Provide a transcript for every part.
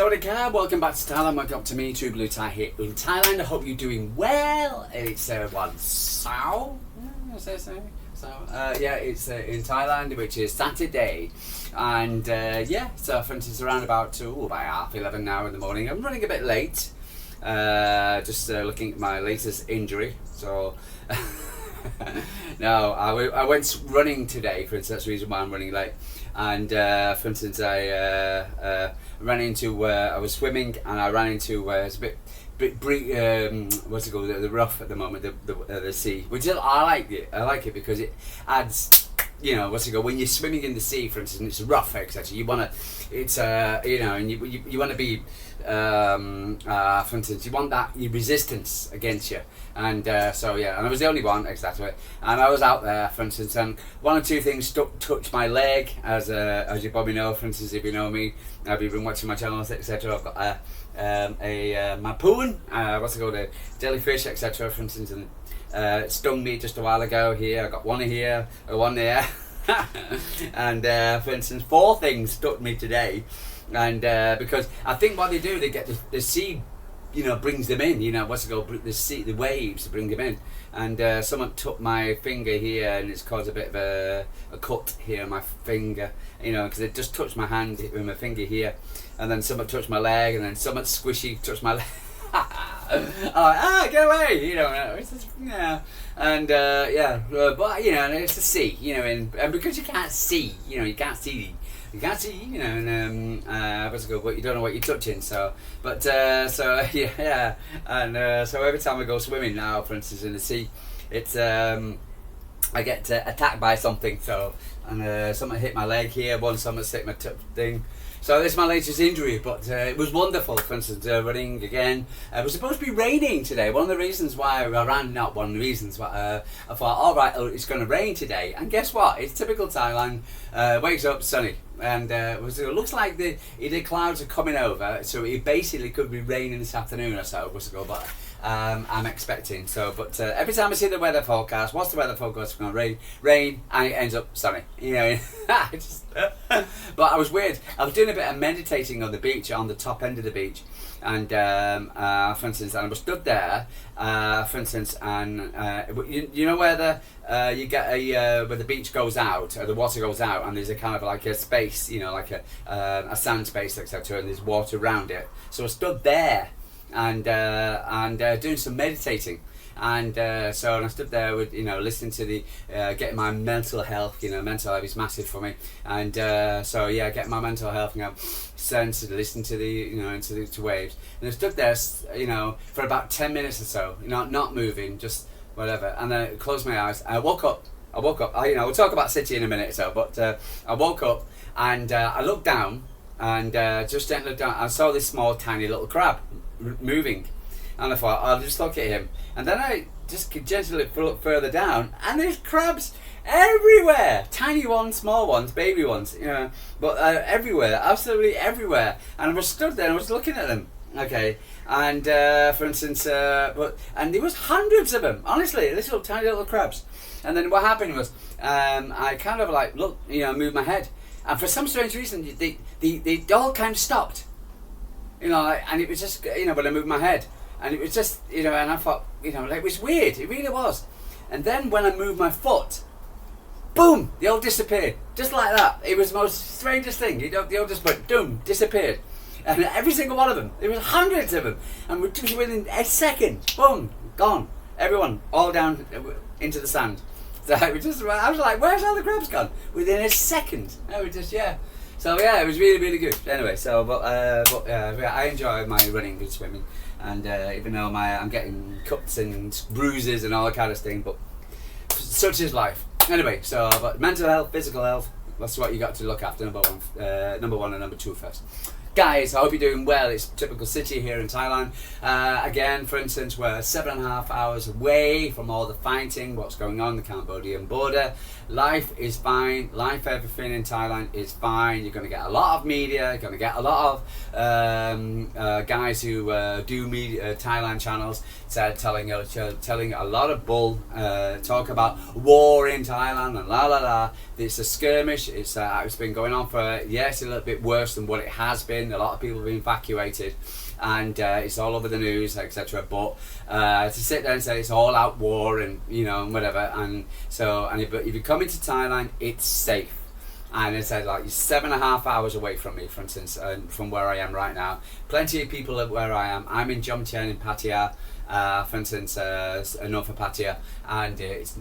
Cúty24, welcome back to Thailand. Welcome to me, True Blue Thai here in Thailand. I hope you're doing well. It's one Sao. It's in Thailand, which is Saturday, and so for instance, around about by 11:30 now in the morning. I'm running a bit late, just looking at my latest injury. So no, I went running today. For instance, that's the reason why I'm running late. And for instance, I ran into I was swimming and I ran into it's a bit what's it called, the rough at the moment, the sea, which I like it because it adds, when you're swimming in the sea, for instance, it's rough, etc. You want to, it's and you want to be for instance, you want that resistance against you, and and I was the only one, exactly, and I was out there, for instance, and one or two things touched my leg, as you probably know, for instance, if you know me, if you've been watching my channels, etc. I've got a mapoon, what's it called, a jellyfish, etc. for instance, and it stung me just a while ago here. I got one here, one there, and for instance, 4 things stuck me today, and because I think what they do, they get the sea, brings them in, what's it called, the sea, the waves bring them in, and someone took my finger here and it's caused a bit of a cut here on my finger, because it just touched my hand with my finger here, and then someone touched my leg, and then someone squishy touched my leg. Get away, it's just, and but it's the sea, and because you can't see, what's it called, but you don't know what you're touching, so every time I go swimming now, for instance, in the sea, it's I get attacked by something, and someone hit my leg here, someone hit my thing. So this is my latest injury, but it was wonderful, for instance, running again. It was supposed to be raining today. One of the reasons why I ran, not one of the reasons, but I thought, it's going to rain today. And guess what? It's typical Thailand. Wakes up sunny. And it looks like the clouds are coming over, so it basically could be raining this afternoon or so, but I'm expecting. So, but every time I see the weather forecast, what's the weather forecast going to rain, and it ends up sunny. But I was weird. I was doing a bit of meditating on the beach, on the top end of the beach, and for instance, and I was stood there, for instance, and you know where you get where the beach goes out, or the water goes out, and there's a kind of like a space, like a sand space, etc., and there's water around it. So I stood there and doing some meditating. And so I stood there with, listening to the, getting my mental health, mental health is massive for me. And getting my mental health, sensitive, listening to the to waves. And I stood there, for about 10 minutes or so, not moving, just whatever. And then I closed my eyes. I woke up. We'll talk about City in a minute or so, but I woke up and I looked down, and just gently looked down. I saw this small, tiny little crab moving. And I thought, I'll just look at him. And then I just gently look further down, and there's crabs everywhere. Tiny ones, small ones, baby ones, but everywhere, absolutely everywhere. And I was stood there and I was looking at them. Okay, and for instance, and there was hundreds of them, honestly, little tiny little crabs. And then what happened was, I kind of like looked, moved my head, and for some strange reason, they all kind of stopped. And it was just, when I moved my head. And it was just, and I thought, it was weird. It really was. And then when I moved my foot, boom, they all disappeared. Just like that. It was the most strangest thing. They all just went, boom, disappeared. And every single one of them, there was hundreds of them. And just within a second, boom, gone. Everyone, all down into the sand. So I was like, where's all the crabs gone? Within a second. I was just, So it was really, really good. Anyway, I enjoy my running and swimming. And even though I'm getting cuts and bruises and all that kind of thing, but such is life. Anyway, but mental health, physical health, that's what you got to look after, number one and number 2 first. Guys, I hope you're doing well. It's typical City here in Thailand. Again, for instance, we're 7.5 hours away from all the fighting, what's going on the Cambodian border. Life is fine. Everything in Thailand is fine. You're going to get a lot of media. You're going to get a lot of guys who do media, Thailand channels, telling a lot of bull, talk about war in Thailand and la la la. It's a skirmish. It's been going on for, yes, a little bit worse than what it has been. flooding. A lot of people have been evacuated, and it's all over the news, etc. But to sit there and say it's all out war and and whatever, and so if you come into Thailand, it's safe. And it said like 7.5 hours away from me, for instance, from where I am right now. Plenty of people at where I am. I'm in Jomtien in Pattaya, for instance, north of Pattaya, and it's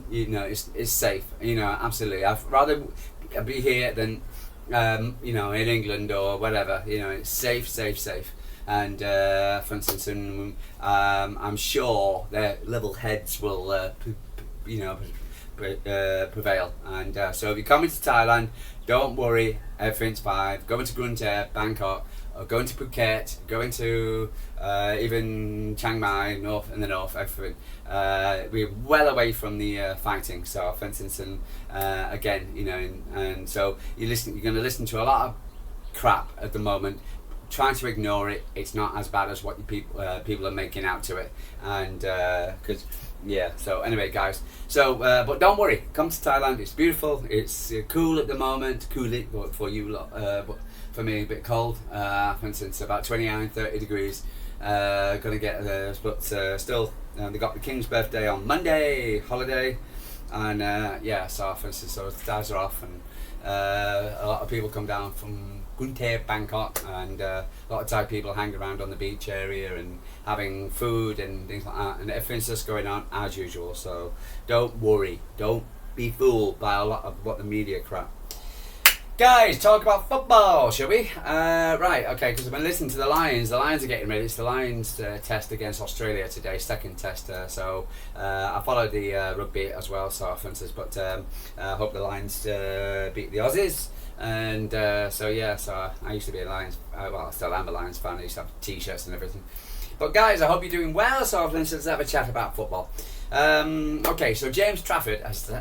safe. Absolutely. I'd rather be here than in England or whatever. It's safe. And for instance, I'm sure their level heads will, prevail. And so if you're coming to Thailand, don't worry, everything's fine. Going to Grunter, Bangkok, or going to Phuket, going to even Chiang Mai, north, everything. We're well away from the fighting. So, for instance, and again, and so you're going to listen to a lot of crap at the moment. Trying to ignore it. It's not as bad as what people are making out to it, and so anyway, guys. So, but don't worry. Come to Thailand. It's beautiful. It's cool at the moment. Coolie for you lot, but for me a bit cold. For instance, about 29, 30 degrees. Gonna get but still, they got the King's birthday on Monday, holiday, and so for instance, so the stars are off, and a lot of people come down from Grunter, Bangkok, and a lot of Thai people hang around on the beach area and having food and things like that, and everything's just going on as usual. So don't worry, don't be fooled by a lot of what the media crap. Guys, talk about football, shall we? Right, okay, because I've been listening to the Lions. The Lions are getting ready. It's the Lions test against Australia today, second test. So I followed the rugby as well, so for instance, but I hope the Lions beat the Aussies. And so I used to be a Lions, I still am a Lions fan. I used to have t-shirts and everything. But guys, I hope you're doing well. So for instance, let's have a chat about football. Okay, so James Trafford has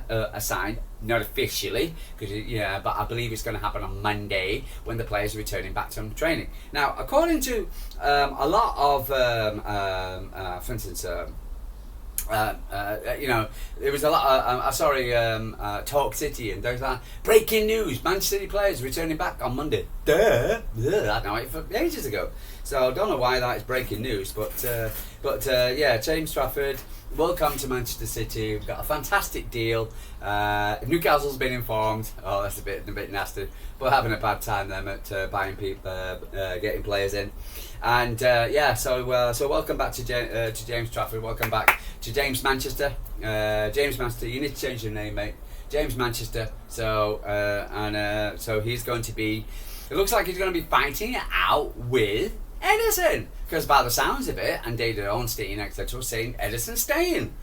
signed, not officially, but I believe it's going to happen on Monday when the players are returning back to training. Now, according to a lot of, for instance, there was a lot. Talk City and those like breaking news: ManCity players returning back on Monday. I know it for ages ago, so I don't know why that is breaking news. But James Trafford will come to Manchester City. We've got a fantastic deal. Newcastle's been informed. Oh, that's a bit nasty. But having a bad time them at buying people, getting players in. And so welcome back to James Trafford. Welcome back to James Manchester. James Manchester, you need to change your name, mate. James Manchester. So so he's going to be. It looks like he's going to be fighting it out with Edison, because by the sounds of it, and David Ornstein, etc., saying Edison's staying.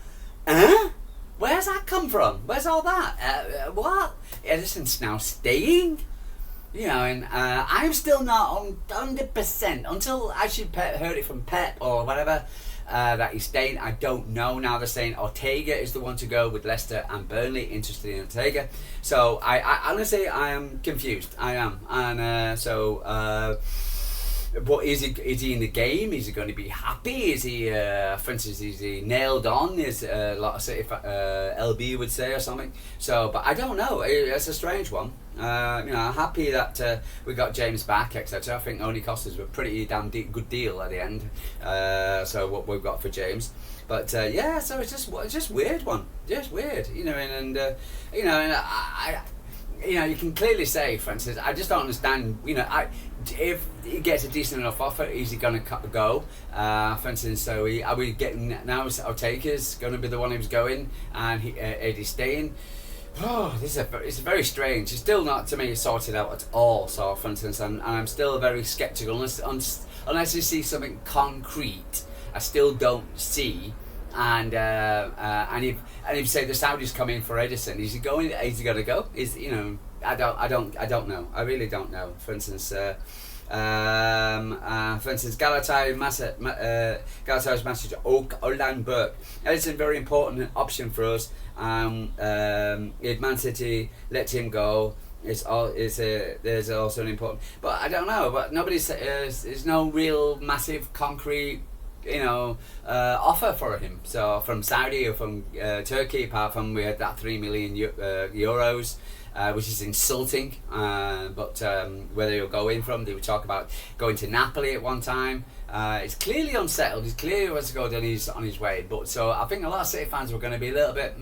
Where's that come from? Where's all that? What? Edison's now staying? And I'm still not 100% until I should heard it from Pep or whatever that he's staying. I don't know. Now they're saying Ortega is the one to go with Leicester and Burnley, interested in Ortega. So I honestly, I am confused. I am, and but is he in the game? Is he going to be happy? Is he, for instance, is he nailed on? Is a lot of City LB would say or something. So, but I don't know. It's a strange one. I'm happy that we got James back, etc. I think only cost us a pretty damn good deal at the end. So what we've got for James, but so it's just weird one, just weird, and you can clearly say, for instance, I just don't understand, if he gets a decent enough offer, is he going to go? For instance, so are we getting, now Ortega's going to be the one who's going, and Eddy's staying? Oh, it's very strange. It's still not, to me, sorted out at all, so for instance, and I'm still very sceptical, unless you see something concrete, I still don't see. And if say the Saudis come in for Edison, is he going to go? I don't know. I really don't know. For instance, Galatay's message, Olan Burke. Edison, very important option for us. If Man City let him go, there's also an important. But I don't know. But there's no real massive concrete offer for him. So from Saudi or from Turkey, apart from we had that 3 million euros. Which is insulting, but where he'll go in from, they would talk about going to Napoli at one time. It's clearly unsettled. He's clearly wants to go on his way. But so I think a lot of City fans were going to be a little bit,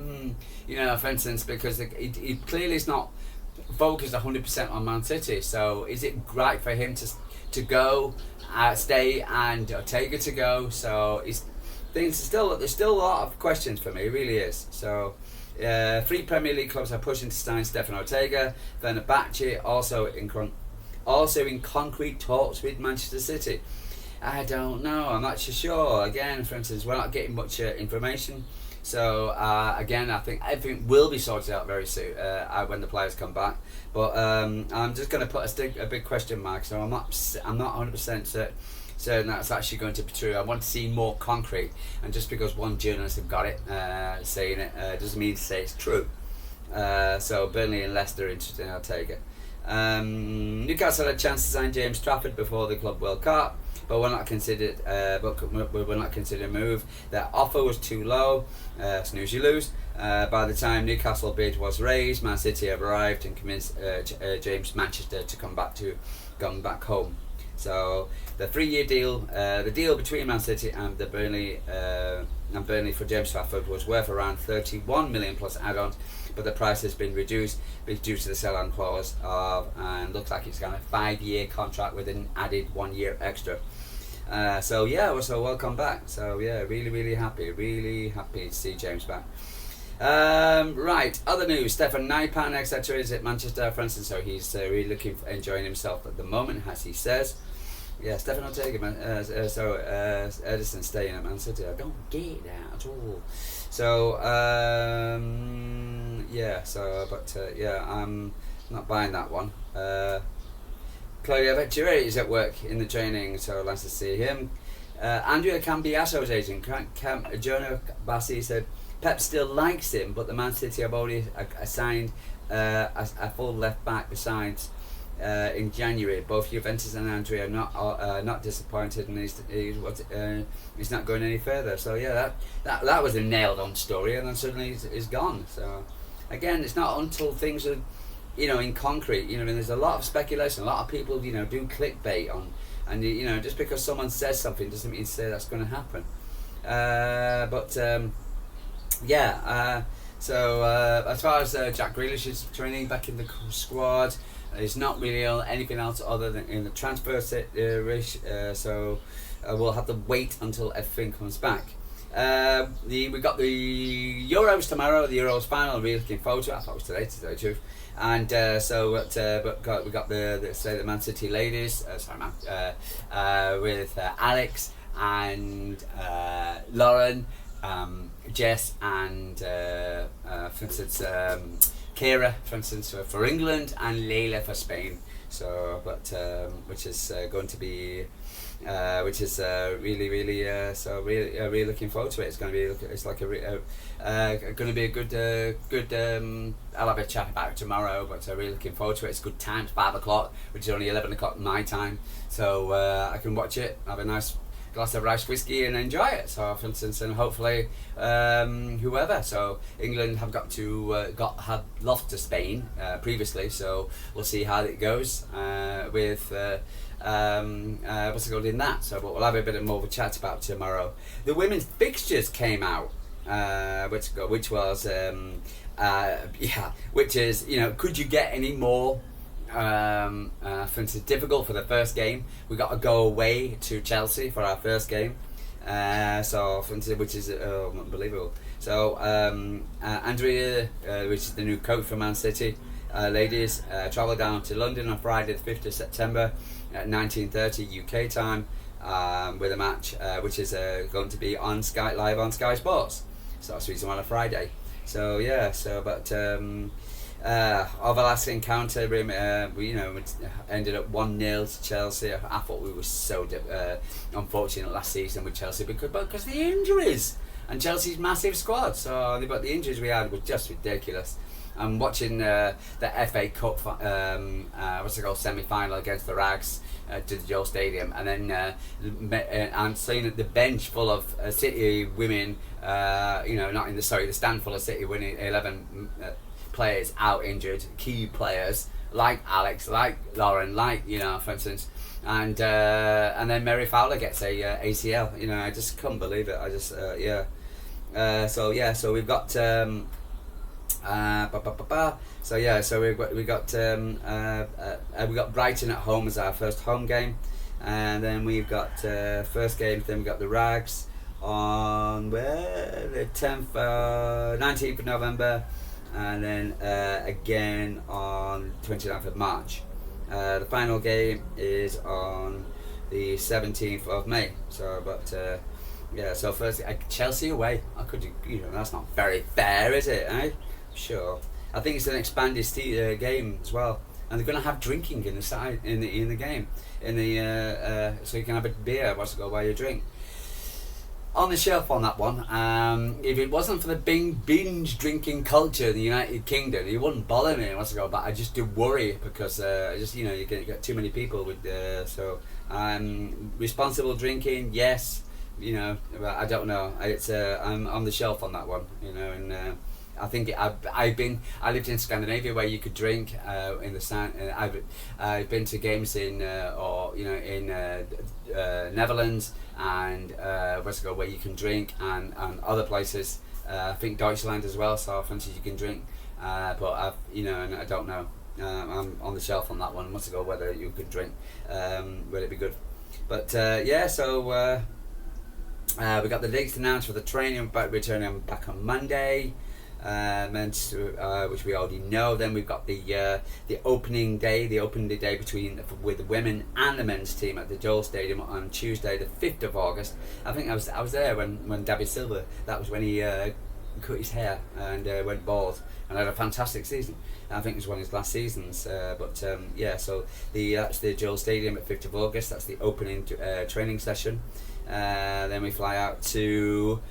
for instance, because he clearly is not focused 100% on Man City. So is it right for him to go, stay, and Ortega to go? So there's still a lot of questions for me. It really is. So. 3 Premier League clubs are pushing to sign Steffen Ortega. Fenerbahce also in concrete talks with Manchester City. I don't know. I'm not so sure. Again, for instance, we're not getting much information. So again, I think everything will be sorted out very soon when the players come back. But I'm just going to put a big question mark. So I'm not 100% certain that's actually going to be true. I want to see more concrete, and just because one journalist have got it saying it doesn't mean to say it's true. So Burnley and Leicester are interested in Ortega. Newcastle had a chance to sign James Trafford before the Club World Cup, but we're not considered. We're not considered a move. Their offer was too low. Snooze you lose. By the time Newcastle bid was raised, Man City have arrived and convinced James Manchester to come back home. So the 3-year deal, the deal between Man City and Burnley for James Trafford was worth around 31 million plus add-ons, but the price has been reduced due to the sell-on clause and looks like it's got a 5-year contract with an added 1 year extra. So welcome back. So yeah, really happy to see James back. Right, other news. Steffen Nijpan, etc. is at Manchester, for instance, so he's really enjoying himself at the moment, as he says. Yeah, Steffen Ortega, Edison staying at Man City. I don't get that at all. So, I'm not buying that one. Claudio Vecchiarelli is at work in the training, so nice to see him. Andrea Cambiaso's agent, Jonah Bassi, said Pep still likes him, but the Man City have already assigned a full left back besides in January. Both Juventus and Andrea are not disappointed, and he's not going any further. So yeah, that was a nailed on story, and then suddenly he's gone. So again, it's not until things are in concrete. There's a lot of speculation. A lot of people do clickbait on, and just because someone says something doesn't mean to say that's going to happen. So as far as Jack Grealish is training back in the squad, there's not really anything else other than in the transfer so we'll have to wait until everything comes back. We got the Euros tomorrow, the Euros final. I'm really looking forward to it. I thought it was today, to tell you the truth. And we got the Man City ladies. With Alex and Lauren, Jess, and for instance Kira, for instance, for England, and Leila for Spain. So, which is going to be, really looking forward to it. It's going to be a good. I'll have a chat about it tomorrow, but really looking forward to it. It's a good time. It's 5 o'clock, which is only 11 o'clock my time, so I can watch it, have a nice glass of rice whiskey and enjoy it. So for instance, and hopefully whoever. So England have had lost to Spain previously, so we'll see how it goes with what's it called in that. So but we'll have a bit more of a chat about tomorrow. The women's fixtures came out, which is could you get any more for instance, difficult for the first game? We got to go away to Chelsea for our first game, so for instance, which is unbelievable. So Andrea, which is the new coach for Man City ladies, travel down to London on Friday the 5th of September at 19:30 UK time with a match which is going to be on Sky, live on Sky Sports. So that's the reason why on a Friday. So yeah, our last encounter, we ended up 1-0 to Chelsea. I thought we were so unfortunate last season with Chelsea because of the injuries and Chelsea's massive squad. So but the injuries we had were just ridiculous. I'm watching the FA Cup, semi-final against the Rags to the Joel Stadium, and then I'm seeing the bench full of City women, not in the stand full of City winning 11 players out injured, key players like Alex, like Lauren, for instance. And then Mary Fowler gets a ACL. I just couldn't believe it. So we've got we got Brighton at home as our first home game, and then we've got first game. Then we got the Rags on the 19th of November, and then again on 29th of March. The final game is on the 17th of May. So first Chelsea away. I could, that's not very fair, is it? Sure. I think it's an expanded game as well, and they're going to have drinking in the game, so you can have a beer while you drink. On the shelf on that one. If it wasn't for the binge drinking culture in the United Kingdom, it wouldn't bother me. But I just do worry because you get too many people with. Responsible drinking, yes. But I don't know. I'm on the shelf on that one. And I think I lived in Scandinavia where you could drink in the sand. I've been to games in Netherlands and where you can drink, and other places. I think Deutschland as well. So I fancy you can drink, but and I don't know. I'm on the shelf on that one. Whether you could drink, would it be good? But we got the dates announced for the training. We're turning back on Monday. Which we already know. Then we've got the opening day with the women and the men's team at the Joel Stadium on Tuesday, the 5th of August. I think I was there when David Silva. That was when he cut his hair and went bald and had a fantastic season. I think it was one of his last seasons. So that's the Joel Stadium at 5th of August. That's the opening training session. Then we fly out to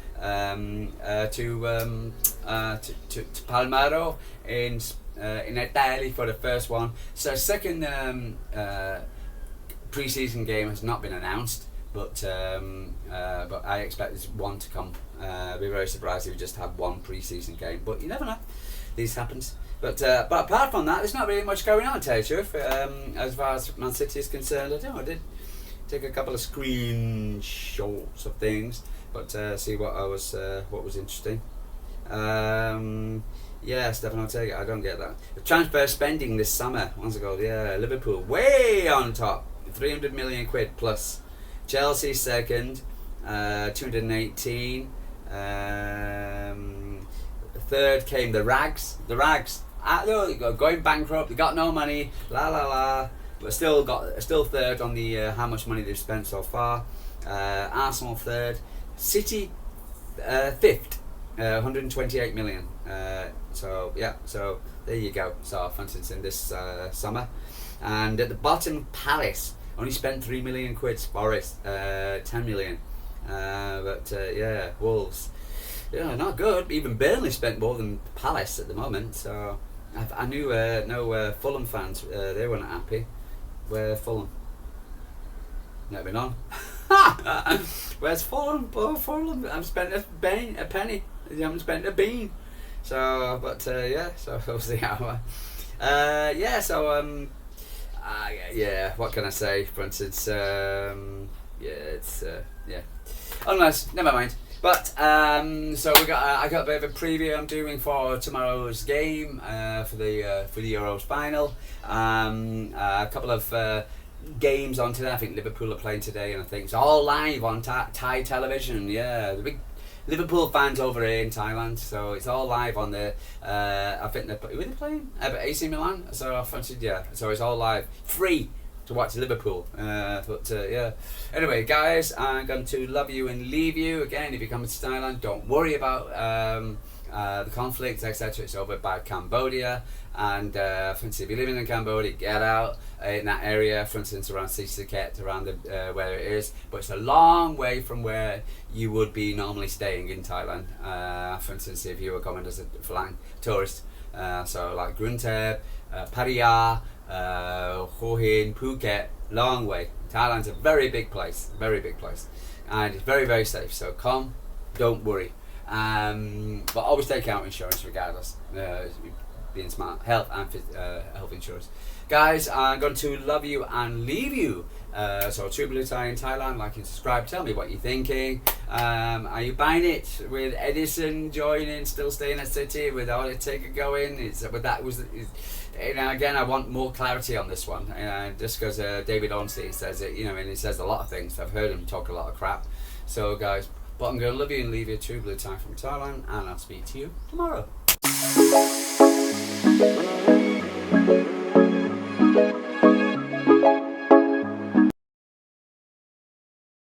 Palmaro in Italy for the first one. So second pre-season game has not been announced, but I expect there's one to come. I'd be very surprised if we just have one pre-season game, but you never know. These happens. But apart from that, there's not really much going on, to tell you the truth. As far as Man City is concerned, I did take a couple of screenshots of things, but see what was interesting. Steffen, I'll take it. I don't get that. The transfer spending this summer. Liverpool way on top, 300 million quid plus. Chelsea second, 218. Third came the Rags. Going bankrupt. They got no money. But still third on the how much money they've spent so far. Arsenal third. City fifth, 128 million. So there you go. So for instance, in this summer, and at the bottom, Palace only spent 3 million quid. Forest 10 million. Wolves, not good. Even Burnley spent more than Palace at the moment. So I knew no Fulham fans. They weren't happy. Where Fulham? Never been on. Where's Fulham? Oh, Fulham! I've spent a penny. You haven't spent a bean. So, So we'll see how. What can I say? For instance, Unless, never mind. But so I got a bit of a preview I'm doing for tomorrow's game for the Euros final. A couple of games on today. I think Liverpool are playing today, and I think it's all live on Thai television. Yeah, the big Liverpool fans over here in Thailand, so it's all live on the. I think they're playing AC Milan. So I fancied, so it's all live, free to watch Liverpool. Anyway, guys, I'm going to love you and leave you. Again, if you come to Thailand, don't worry about the conflicts, etc. It's over by Cambodia. And for instance, if you're living in Cambodia, get out in that area, for instance, around Sisaket, around where it is. But it's a long way from where you would be normally staying in Thailand. For instance, if you were coming as a flying tourist. So like Gruntab, Pattaya, Hua Hin, Phuket, long way. Thailand's a very big place, and it's very, very safe. So come, don't worry. But always take out insurance regardless. Being smart, health and health insurance. Guys, I'm going to love you and leave you. So True Blue Thai in Thailand, like and subscribe. Tell me what you're thinking. Are you buying it with Edison joining, still staying at City with Undertaker going? Again, I want more clarity on this one. Just because David Ornstein says it, and he says a lot of things. I've heard him talk a lot of crap. So guys, but I'm going to love you and leave you. True Blue Thai from Thailand, and I'll speak to you tomorrow.